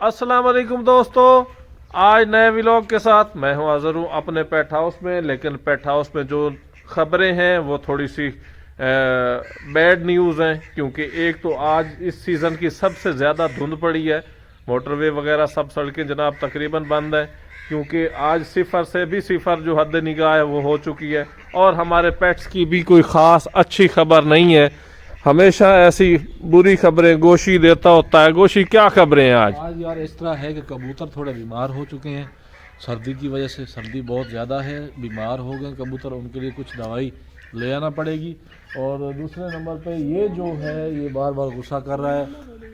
अस्सलाम वालेकुम दोस्तों, आज नए व्लॉग के साथ मैं हूं हाज़िर हूं अपने पेट हाउस में। लेकिन पेट हाउस में जो खबरें हैं वो थोड़ी सी बैड न्यूज़ हैं, क्योंकि एक तो आज इस सीज़न की सबसे ज़्यादा धुंध पड़ी है। मोटरवे वगैरह सब सड़कें जनाब तकरीबन बंद हैं, क्योंकि आज सिफर से भी सिफर जो हद निगाह है वो हो चुकी है। और हमारे पेट्स की भी कोई ख़ास अच्छी खबर नहीं है, हमेशा ऐसी बुरी खबरें गोशी देता होता है। गोशी, क्या खबरें हैं आज? आज यार इस तरह है कि कबूतर थोड़े बीमार हो चुके हैं सर्दी की वजह से। सर्दी बहुत ज़्यादा है, बीमार हो गए कबूतर, उनके लिए कुछ दवाई ले आना पड़ेगी। और दूसरे नंबर पे ये जो है ये बार बार गुस्सा कर रहा है,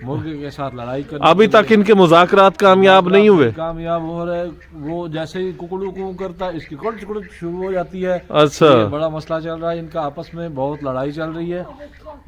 मुर्गे के साथ लड़ाई कर। अभी तक इनके मुज़ाकरात कामयाब नहीं हुए। कामयाब हो रहे, वो जैसे ही कुकड़ू कू करता है इसकी कुड़ कुड़ शुरू हो जाती है। अच्छा, ये बड़ा मसला चल रहा है इनका, आपस में बहुत लड़ाई चल रही है।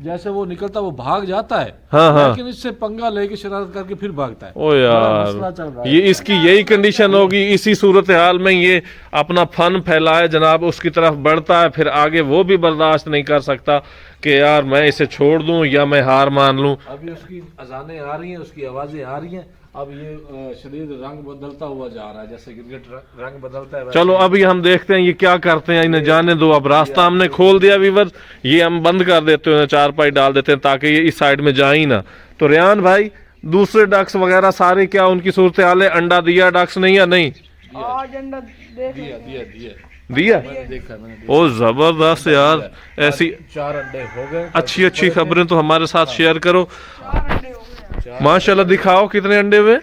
जैसे वो निकलता वो भाग जाता है, हाँ। लेकिन इससे पंगा लेके शरारत करके फिर भागता है। ओ मसला चल रहा यार, है। ये इसकी यही कंडीशन होगी। इसी सूरत हाल में ये अपना फन फैलाए जनाब, उसकी तरफ बढ़ता है, फिर आगे वो भी बर्दाश्त नहीं कर सकता कि यार मैं इसे छोड़ दूं या मैं हार मान लूं। अभी उसकी अजानें आ रही हैं, उसकी आवाजें आ रही हैं। अब ये शरीर रंग बदलता हुआ जा रहा है, जैसे क्रिकेट रंग बदलता है। चलो अभी हम देखते हैं ये क्या करते हैं, इन्हें जाने दो। अब रास्ता हमने खोल दिया वीवर, ये हम बंद कर देते हैं, चारपाई डाल देते हैं ताकि ये इस साइड में जा ही ना। तो रेहान भाई, दूसरे डक्स वगैरह सारे क्या उनकी सूरत हाल है? अंडा दिया डक्स नहीं या नहीं? आज अंडा दिया दिया दिया दिया। मैंने देखा। ओ जबरदस्त यार, ऐसी 4 अंडे हो गए। अच्छी खबरें तो हमारे साथ शेयर करो। 4 अंडे हो गए। माशाल्लाह, दिखाओ कितने अंडे हुए,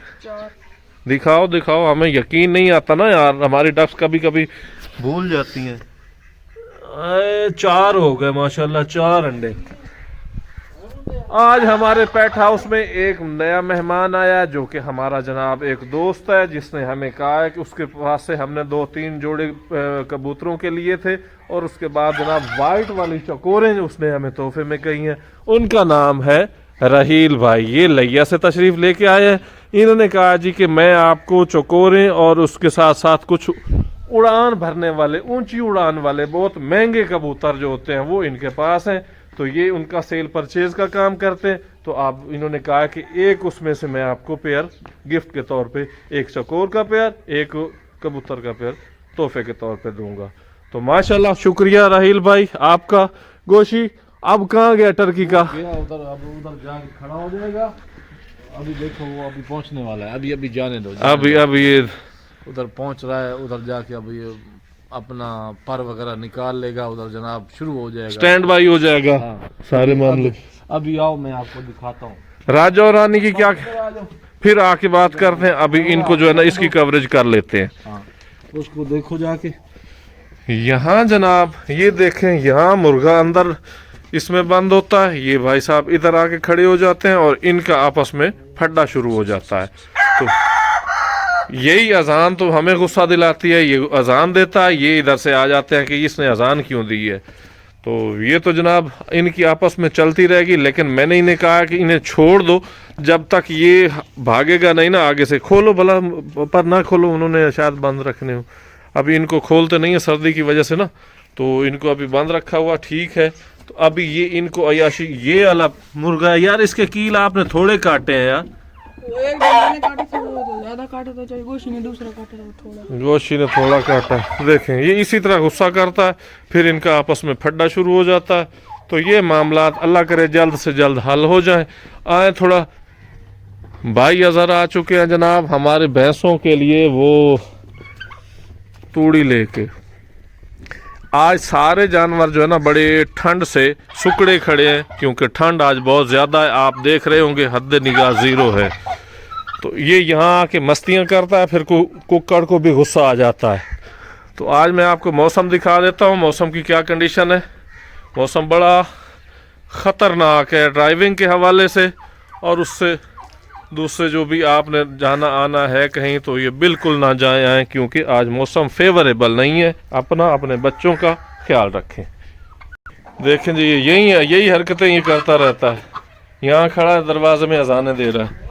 4। दिखाओ। हमें यकीन नहीं आता ना यार, हमारी डक्स कभी कभी भूल जाती हैं। 4 हो गए माशाल्लाह, 4 अंडे। आज हमारे पेट हाउस में एक नया मेहमान आया, जो कि हमारा जनाब एक दोस्त है, जिसने हमें कहा है कि उसके पास से हमने 2-3 जोड़े कबूतरों के लिए थे। और उसके बाद जनाब वाइट वाली चकोरें उसने हमें तोहफे में कही हैं। उनका नाम है राहील भाई। ये लिया से तशरीफ़ लेके आए हैं। इन्होंने कहा जी कि मैं आपको चकोरें और उसके साथ साथ कुछ उड़ान भरने वाले, ऊंची उड़ान वाले बहुत महंगे कबूतर जो होते हैं वो इनके पास हैं। तो ये उनका सेल परचेज का काम करते हैं। तो आप, इन्होंने कहा कि एक उसमें से मैं आपको पेयर गिफ्ट के तौर पे, एक चकोर का पेयर, एक कबूतर का पेयर तोहफे के तौर पे दूंगा। तो माशाल्लाह, शुक्रिया राहील भाई आपका। गोशी, अब कहाँ गया टर्की का? उधर अब उधर जाके खड़ा हो जाएगा। अभी देखो वो अभी पहुंचने वाला है। अभी जाने दो। अभी ये उधर पहुंच रहा है, उधर जाके अभी अपना पर वगैरह निकाल लेगा, उधर जनाब शुरू हो जाएगा, स्टैंड बाई हो जाएगा। हाँ। सारे मामले। अभी आओ मैं आपको दिखाता हूँ राजा और रानी की क्या, फिर आके बात करते हैं। अभी इनको जो है ना इसकी कवरेज कर लेते हैं। हाँ, उसको देखो जाके। यहाँ जनाब ये देखें, यहाँ मुर्गा अंदर इसमें बंद होता है, ये भाई साहब इधर आके खड़े हो जाते हैं और इनका आपस में फड्डा शुरू हो जाता है। तो यही अजान तो हमें गुस्सा दिलाती है। ये अजान देता है, ये इधर से आ जाते हैं कि इसने अजान क्यों दी है। तो ये तो जनाब इनकी आपस में चलती रहेगी। लेकिन मैंने इन्हें कहा कि इन्हें छोड़ दो, जब तक ये भागेगा नहीं ना आगे से। खोलो भला, पर ना खोलो, उन्होंने शायद बंद रखने हो। अभी इनको खोलते नहीं है सर्दी की वजह से ना, तो इनको अभी बंद रखा हुआ, ठीक है। तो अभी ये इनको अयाशी, ये अलग मुर्गा है यार, इसके कील आपने थोड़े काटे हैं यार। एक मैंने काटे थे, वो तो ज्यादा काटे थे, चाहे गोशी ने दूसरा काटे था थोड़ा। गोशी ने थोड़ा काटा। देखें ये इसी तरह गुस्सा करता है, फिर इनका आपस में फड्डा शुरू हो जाता है। तो ये मामला अल्लाह करे जल्द से जल्द हल हो जाए। आए थोड़ा भाई अजहर आ चुके हैं जनाब हमारे भैंसों के लिए वो तूड़ी लेके। आज सारे जानवर जो है ना बड़े ठंड से सुकड़े खड़े हैं, क्योंकि ठंड आज बहुत ज़्यादा है। आप देख रहे होंगे हद निगाह 0 है। तो ये यहाँ आके मस्तियाँ करता है, फिर कुक्कड़ को भी गुस्सा आ जाता है। तो आज मैं आपको मौसम दिखा देता हूँ, मौसम की क्या कंडीशन है। मौसम बड़ा ख़तरनाक है ड्राइविंग के हवाले से, और उससे दूसरे जो भी आपने जाना आना है कहीं, तो ये बिल्कुल ना जाए आए, क्योंकि आज मौसम फेवरेबल नहीं है। अपने बच्चों का ख्याल रखें। देखें जी, यही हरकतें ये करता रहता है। यहाँ खड़ा है, दरवाजे में अजाने दे रहा है।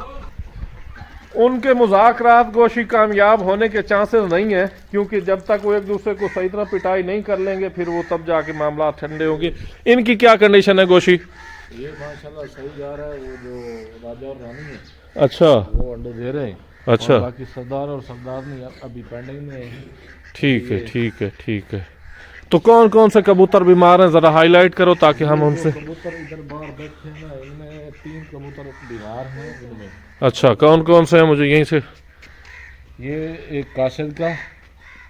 उनके मुज़ाकरात गोशी कामयाब होने के चांसेस नहीं है, क्योंकि जब तक वो एक दूसरे को सही तरह पिटाई नहीं कर लेंगे, फिर वो तब जाके मामला ठंडे होंगे। इनकी क्या कंडीशन है गोशी? ये माशाल्लाह सही जा रहा है। वो जो राजा और रानी है अच्छा वो अंडे दे रहे हैं। अच्छा और बाकी सरदार और सरदारनी अभी पेंडिंग में है। ठीक है ठीक है ठीक है। तो कौन कौन से कबूतर बीमार हैं, ज़रा हाईलाइट करो ताकि हम ये उनसे। जो कबूतर इधर बाहर बैठे हैं ना, इनमें 3 कबूतर बीमार हैं इनमें। अच्छा कौन कौन से हैं, मुझे यहीं से। ये एक कासिद का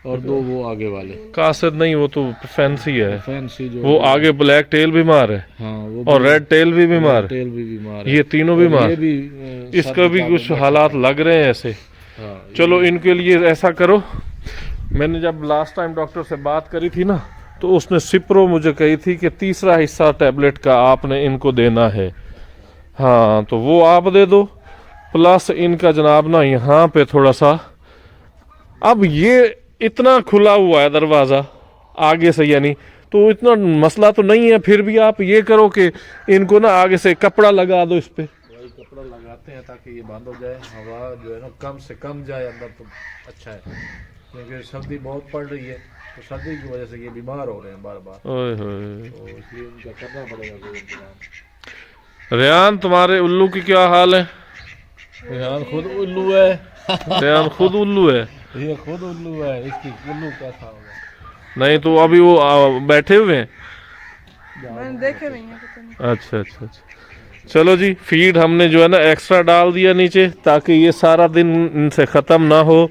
और 2 वो आगे वाले कासिद नहीं, वो तो फैंसी है। फैंसी जो वो आगे ब्लैक टेल बीमार है हाँ वो और रेड टेल भी बीमार है। टेल भी बीमार है। ये तीनों और बीमार। ये भी इसका भी कुछ हालात लग रहे हैं ऐसे। हाँ, चलो इनके लिए ऐसा करो, मैंने जब लास्ट टाइम डॉक्टर से बात करी थी ना, तो उसने सिप्रो मुझे कही थी कि तीसरा हिस्सा टैबलेट का आपने इनको देना है। हाँ तो वो आप दे दो, प्लस इनका जनाब ना यहाँ पे थोड़ा सा, अब ये इतना खुला हुआ है दरवाज़ा आगे से, यानी तो इतना मसला तो नहीं है, फिर भी आप ये करो कि इनको ना आगे से कपड़ा लगा दो इस पे। वही कपड़ा लगाते हैं ताकि ये बंद हो जाए, हवा जो है ना कम से कम जाए अंदर, तो अच्छा है। क्योंकि सर्दी बहुत पड़ रही है, तो सर्दी की वजह से ये बीमार हो रहे हैं बार बार, ओए होए। तो इसलिए इनका करना पड़ेगा कोई इंतजाम। रेहान तुम्हारे उल्लू की क्या हाल है? रेहान खुद उल्लू है। रेहान खुद उल्लू है? ये खुद उल्लू है, इसकी उल्लू कैसा होगा। नहीं तो अभी वो बैठे हुए हैं। मैंने देखे नहीं है, पता नहीं। अच्छा अच्छा अच्छा। चलो जी, फीड हमने जो है ना एक्स्ट्रा डाल दिया नीचे, ताकि ये सारा दिन इनसे ख़त्म ना हो,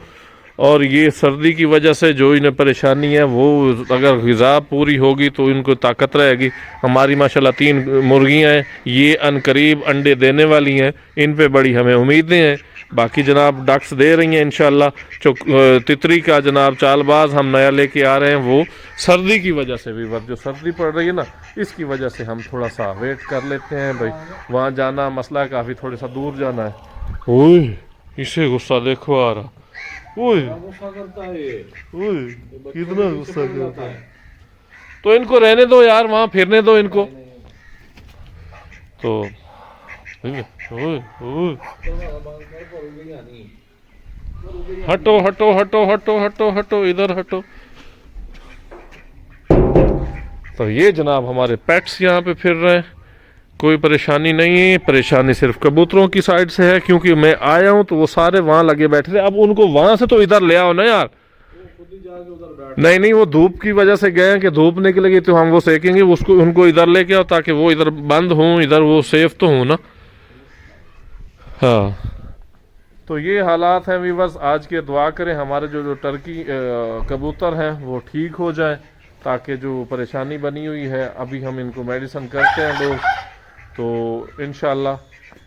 और ये सर्दी की वजह से जो इन्हें परेशानी है वो अगर ग़िज़ा पूरी होगी तो इनको ताकत रहेगी। हमारी माशाल्लाह 3 मुर्गियाँ हैं, ये अनकरीब अंडे देने वाली हैं, इन पे बड़ी हमें उम्मीदें हैं। बाकी जनाब डक्स दे रही हैं इंशाल्लाह। जो तितरी का जनाब चालबाज हम नया लेके आ रहे हैं, वो सर्दी की वजह से भी, जो सर्दी पड़ रही है ना, इसकी वजह से हम थोड़ा सा वेट कर लेते हैं भाई। वहाँ जाना मसला, काफ़ी थोड़ा सा दूर जाना है। ओए इसे गुस्सा देखो आ रहा, ओए गुस्सा करता है ये, ओए कितना गुस्सा करता है। तो इनको रहने दो यार, वहाँ फिरने दो इनको। तो ओए ओए हटो हटो हटो हटो हटो हटो, इधर हटो। तो ये जनाब हमारे पेट्स यहाँ पे फिर रहे हैं, कोई परेशानी नहीं है। परेशानी सिर्फ कबूतरों की साइड से है, क्योंकि मैं आया हूँ तो वो सारे वहाँ लगे बैठे थे। अब उनको वहाँ से तो इधर ले आओ ना यार। नहीं नहीं, वो धूप की वजह से गए हैं कि धूप निकलेगी तो हम वो सेकेंगे, उसको उनको इधर लेके आओ ताकि वो इधर बंद हों, इधर वो सेफ तो हों ना। हाँ तो ये हालात हैं वीवर्स आज के। दुआ करें हमारे जो टर्की कबूतर हैं वो ठीक हो जाए, ताकि जो परेशानी बनी हुई है, अभी हम इनको मेडिसिन करते हैं लोग, तो इंशाल्लाह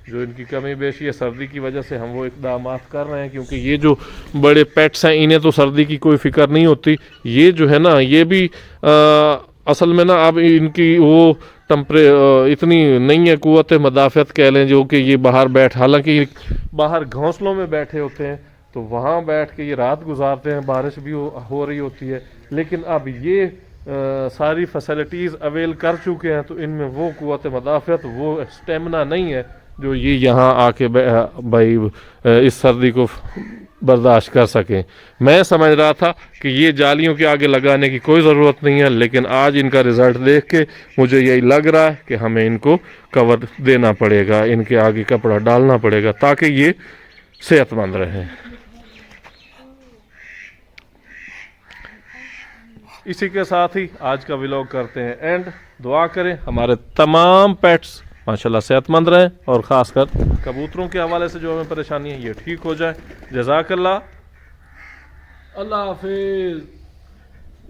जो इनकी कमी बेशी है सर्दी की वजह से हम वो इक़दाम कर रहे हैं। क्योंकि ये जो बड़े पेट्स हैं इन्हें तो सर्दी की कोई फ़िक्र नहीं होती। ये जो है ना, ये भी असल में ना अब इनकी वो इतनी नहीं है कुव्वत मदाफ़त कह लें, जो कि ये बाहर हालांकि बाहर घोंसलों में बैठे होते हैं तो वहाँ बैठ के ये रात गुजारते हैं, बारिश भी हो रही होती है, लेकिन अब ये सारी फैसिलिटीज़ अवेल कर चुके हैं, तो इनमें वो कुव्वत मदाफ़त, वो स्टेमिना नहीं है जो ये यहाँ आके भाई इस सर्दी को बर्दाश्त कर सकें। मैं समझ रहा था कि ये जालियों के आगे लगाने की कोई ज़रूरत नहीं है, लेकिन आज इनका रिज़ल्ट देख के मुझे यही लग रहा है कि हमें इनको कवर देना पड़ेगा, इनके आगे कपड़ा डालना पड़ेगा ताकि ये सेहतमंद रहें। इसी के साथ ही आज का व्लॉग करते हैं एंड। दुआ करें हमारे तमाम पेट्स माशाल्लाह सेहतमंद रहें, और ख़ासकर कबूतरों के हवाले से जो हमें परेशानी है ये ठीक हो जाए। जज़ाकल्लाह, अल्लाह हाफिज़।